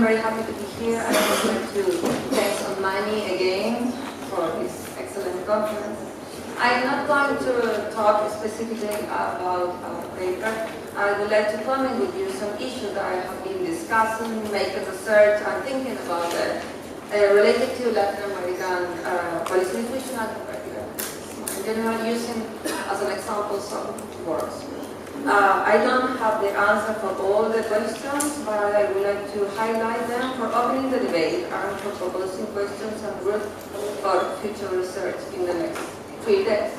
very happy to be here. I would like to thank Manny again for this excellent conference. I'm not going to talk specifically about our paper. I would like to comment with you some issues that I have been discussing, making research, and thinking about related to Latin American policy diffusion and comparative. In general, using as an example some works. I don't have the answer for all the questions, but I would like to highlight them for opening the debate and for proposing questions and groups for future research in the next 3 days.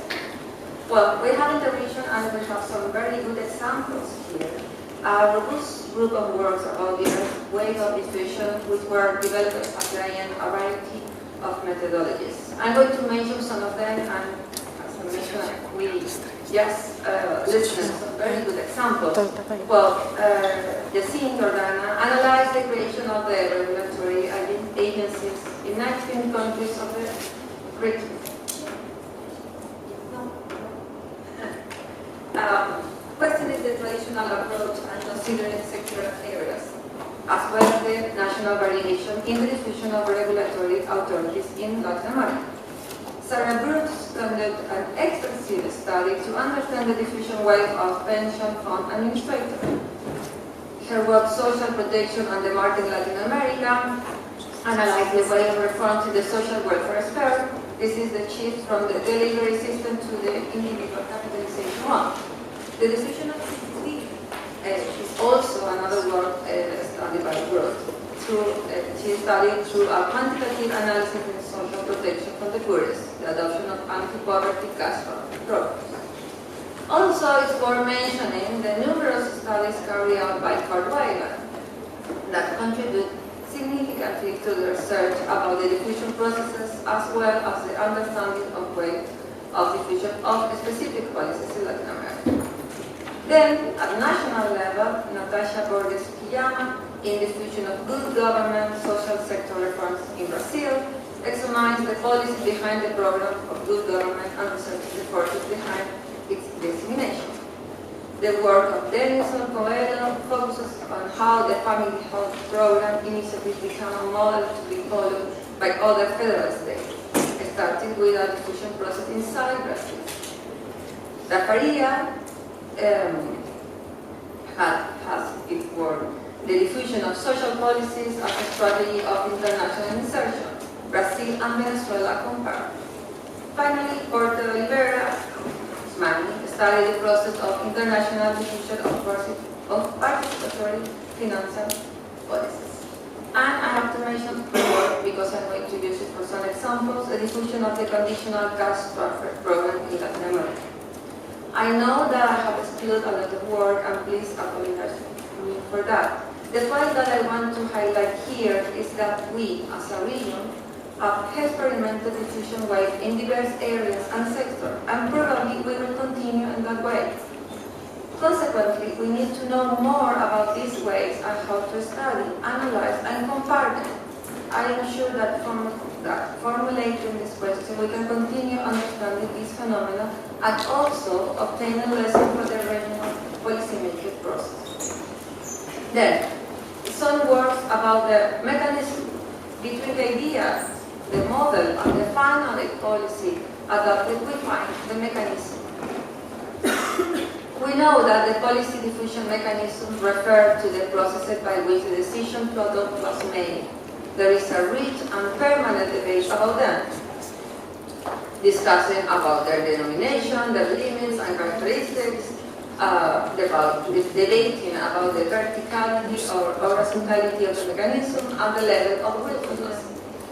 Well, we have intervention and we have some very good examples here. A robust group of works about the way of diffusion which were developed applying a variety of methodologies. I'm going to mention some of them, and as I mentioned, we just listened to some very good examples. Well, Yassine Jordana analyzed the creation of the regulatory agencies in 19 countries of the region. Questioning the traditional approach and considering sectoral areas, as well as the national variation in the diffusion of regulatory authorities in Latin America. Sarah Brooks conducted an extensive study to understand the diffusion wave of pension fund administrators. Her work, Social Protection on the Market in Latin America, analyzed the way of reforms in the social welfare sphere. This is the shift from the delivery system to the individual capitalization one. The diffusion of CCC is also another work studied by Brooks. She studied through a quantitative analysis in social protection for the poorest, the adoption of anti-poverty cash programs. Also, it's worth mentioning the numerous studies carried out by Carleton that contribute significantly to the research about the diffusion processes as well as the understanding of way of diffusion of specific policies in Latin America. Then, at national level, Natasha Borges-Guillaume, in diffusion of good government, social sector reforms in Brazil, examines the policy behind the program of good government and research forces behind its dissemination. The work of Denison Coelho focuses on how the family health program initiative became a model to be followed by other federal states, starting with a diffusion process inside Brazil. The Faria has its work, the diffusion of social policies as a strategy of international insertion, Brazil and Venezuela compared. Finally, Jorge Oliveira studied the process of international diffusion of participatory financial policies. And I have to mention the work, because I'm going to use it for some examples, the diffusion of the conditional cash transfer program in Latin America. I know that I have excluded a lot of work, and please apologize me for that. The point that I want to highlight here is that we, as a region, have experimented diffusion wave in diverse areas and sectors, and probably we will continue in that way. Consequently, we need to know more about these waves and how to study, analyze, and compare them. I am sure that from formulating this question, we can continue understanding this phenomenon and also obtain a lesson for the regional policymaking process. Then, some words about the mechanism between the idea, the model, and the final policy adopted. We find the mechanism. We know that the policy diffusion mechanism refers to the processes by which the decision to adopt was made. There is a rich and permanent debate about them, discussing about their denomination, their limits and characteristics, debating about the verticality or horizontality of the mechanism and the level of willfulness.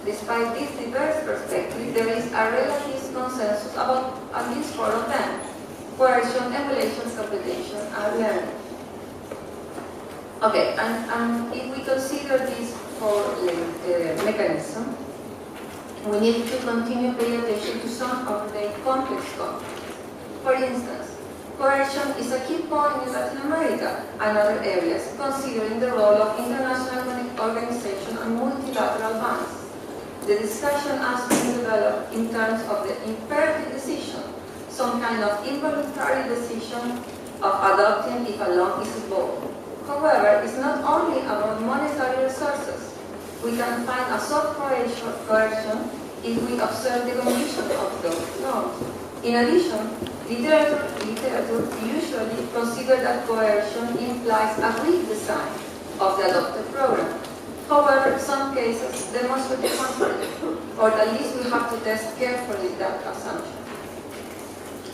Despite this diverse perspective, there is a relative consensus about at least 4 of them: coercion, emulation, competition, and learning. Okay, and if we consider these 4 mechanisms, we need to continue paying attention to some of the complex conflicts. For instance, coercion is a key point in Latin America and other areas, considering the role of international organizations and multilateral banks. The discussion has been developed in terms of the imperative decision, some kind of involuntary decision of adopting if a loan is involved. However, it's not only about monetary resources. We can find a soft coercion if we observe the condition of those loans. In addition, literature usually considers that coercion implies a weak design of the adopted program. However, some cases demonstrate the contrary, or at least we have to test carefully that assumption.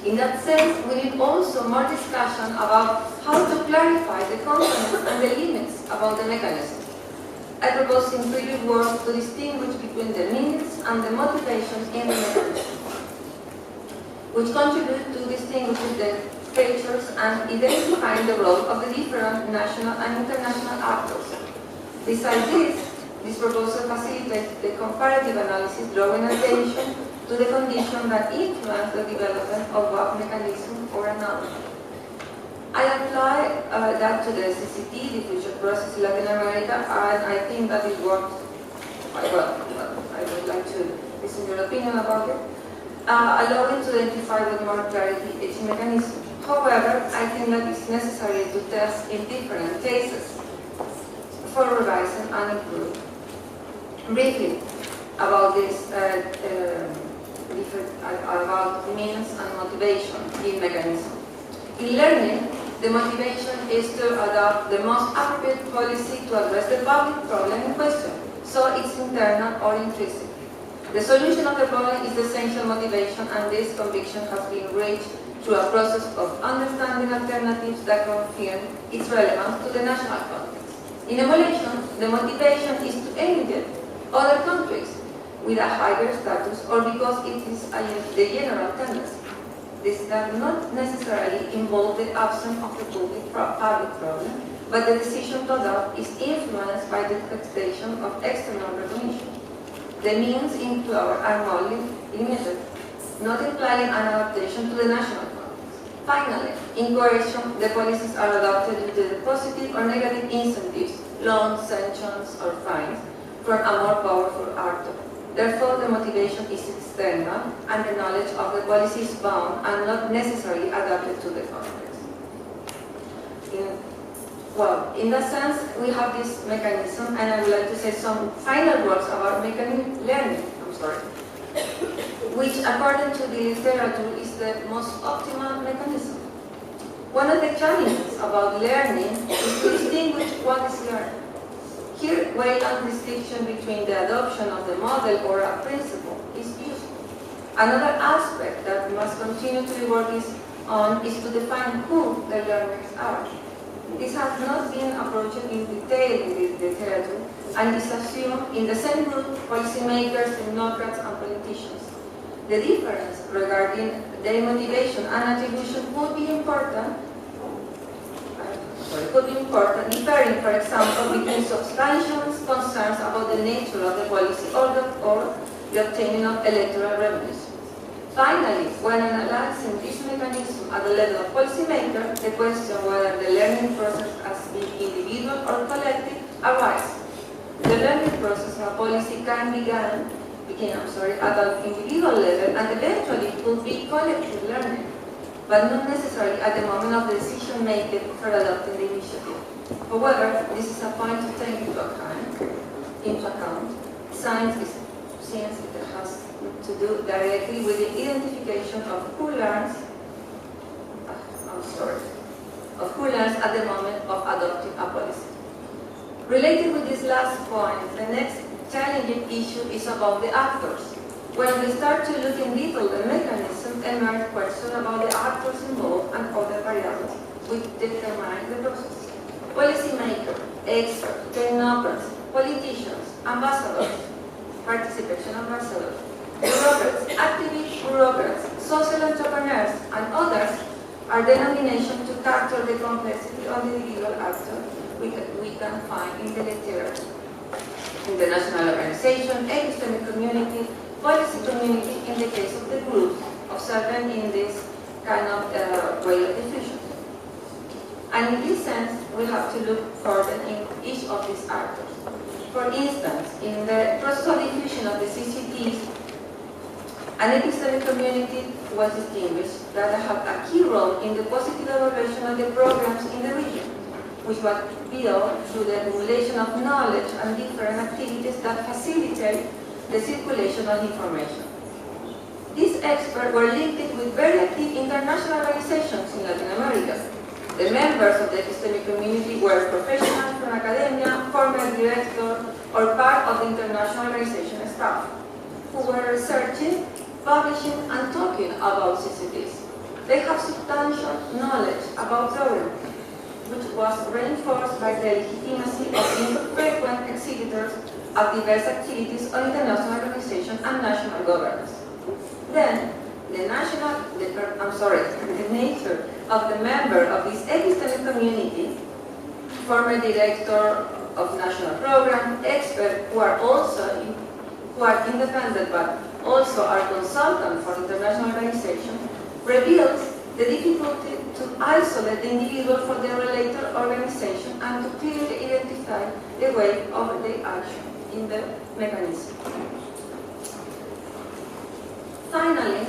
In that sense, we need also more discussion about how to clarify the components and the limits about the mechanism. I propose in previous work to distinguish between the means and the motivations in the mechanism, which contribute to distinguishing the features and identifying the role of the different national and international actors. Besides this proposal facilitates the comparative analysis, drawing attention to the conditions that influence the development of one mechanism or another. I apply that to the CCT diffusion process in Latin America, and I think that it works quite well. I would like to listen to your opinion about it, allowing to identify with more clarity each mechanism. However, I think that it's necessary to test in different cases for revising and improving. Briefly about this, about means and motivation in mechanism. In learning, the motivation is to adopt the most appropriate policy to address the public problem in question, so it's internal or intrinsic. The solution of the problem is the essential motivation, and this conviction has been reached through a process of understanding alternatives that confirm its relevance to the national context. In emulation, the motivation is to emulate other countries with a higher status or because it is the general tendency. This does not necessarily involve the absence of the public problem, but the decision to adopt is influenced by the expectation of external recognition. The means employed are only limited, not implying an adaptation to the national context. Finally, in coercion, the policies are adopted due to the positive or negative incentives, loans, sanctions, or fines, from a more powerful actor. Therefore, the motivation is external, and the knowledge of the policy is bound and not necessarily adapted to the context. In that sense, we have this mechanism, and I would like to say some final words about mechanism learning, which according to the literature is the most optimal mechanism. One of the challenges about learning is to distinguish what is learning. Here, Wayland's distinction between the adoption of the model or a principle is useful. Another aspect that must continue to be worked on is to define who the learners are. This has not been approached in detail in the literature and is assumed in the same group policymakers, technocrats, and politicians. The difference regarding their motivation and attribution would be important, differing, for example, between substantial concerns about the nature of the policy or the obtaining of electoral revenues. Finally, when analyzing this mechanism at the level of policymaker, the question whether the learning process has been individual or collective arises. The learning process of a policy can begin at an individual level and eventually could be collective learning, but not necessarily at the moment of the decision making for adopting the initiative. However, this is a point to take into account. Science it has to do directly with the identification of who learns at the moment of adopting a policy. Related with this last point, the next challenging issue is about the actors. When we start to look in detail the mechanism, emerge questions about the actors involved and other variables which determine the process. Policymakers, experts, technocrats, politicians, ambassadors, participation ambassadors, bureaucrats, activist bureaucrats, social entrepreneurs, and others are denominations to capture the complexity of the individual actor we can find in the literature. International organization, epistemic community, policy community in the case of the group, observing in this kind of way of diffusion. And in this sense, we have to look further in each of these actors. For instance, in the process of diffusion of the CCTs, an epistemic community was distinguished that had a key role in the positive evaluation of the programs in the region, which was built through the accumulation of knowledge and different activities that facilitate the circulation of information. These experts were linked with very active international organizations in Latin America. The members of the epistemic community were professionals from academia, former directors, or part of the international organization staff, who were researching, publishing, and talking about CCTs. They have substantial knowledge about government, which was reinforced by the legitimacy of infrequent exhibitors of diverse activities on international organizations and national governance. Then, the nature of the member of this epistemic community, former director of national program, experts who are independent but also are consultants for international organizations, reveals the difficulty to isolate the individual from the related organization and to clearly identify the way of the action in the mechanism. Finally,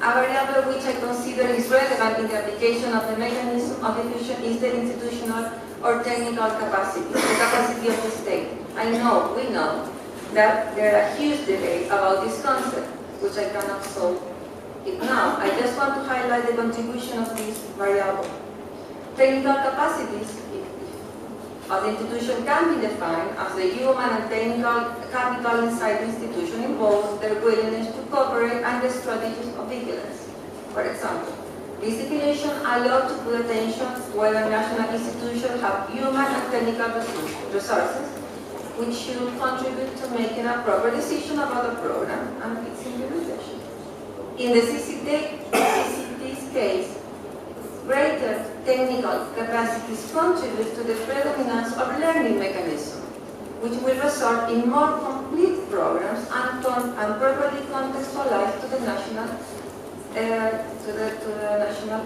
a variable which I consider is relevant in the application of the mechanism of diffusion is the institutional or technical capacity, the capacity of the state. We know, that there are huge debates about this concept, which I cannot solve it now. I just want to highlight the contribution of this variable. Technical capacities of the institution can be defined as the human and technical capital inside the institution involves their willingness to cooperate and the strategies of vigilance. For example, this definition allows to put attention whether national institutions have human and technical resources which should contribute to making a proper decision about a program and its implementation. In the CCT's case, greater technical capacities contribute to the predominance of learning mechanisms, which will result in more complete programs and properly contextualized to the national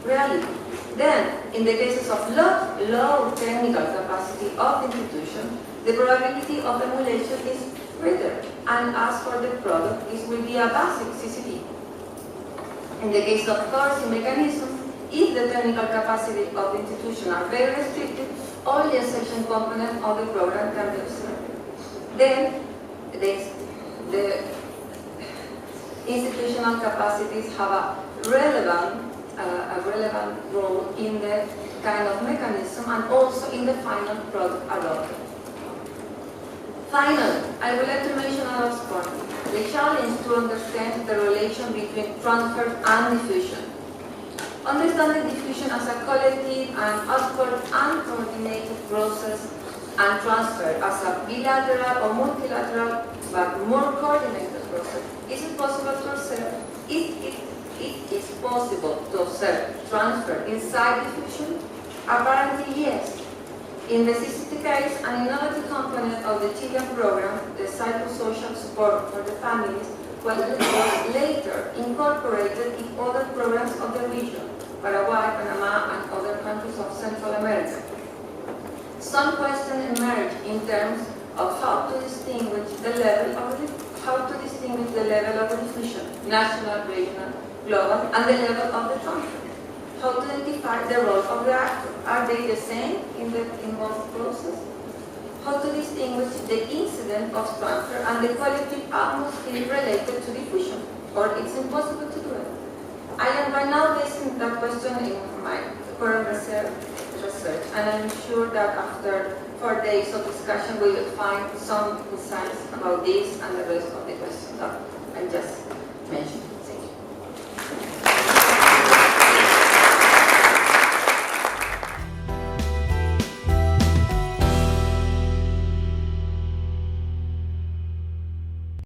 reality. Then, in the cases of low technical capacity of the institution, the probability of emulation is greater, and as for the product, this will be a basic CCT. In the case of coursing mechanisms, if the technical capacity of the institution are very restricted, only a section component of the program can be observed. Then, the institutional capacities have a relevant role in the kind of mechanism and also in the final product adopted. Finally, I would like to mention another point, the challenge to understand the relation between transfer and diffusion. Understanding diffusion as a collective and upward and coordinated process and transfer as a bilateral or multilateral but more coordinated process. Is it possible to observe? It is possible to observe transfer inside diffusion? Apparently yes. In the CCT case, an innovative component of the Chilean program, the psychosocial support for the families, was later incorporated in other programs of the region, Paraguay, Panama, and other countries of Central America. Some questions emerge in terms of how to distinguish the level of the diffusion, national, regional, global, and the level of the transfer. How to identify the role of the actor. Are they the same in both processes? How to distinguish the incident of transfer and the collective atmosphere related to diffusion, or it's impossible to do it. I am right now basing that question in my current research, and I'm sure that after 4 days of discussion we will find some insights about this and the rest of the questions that I just mentioned.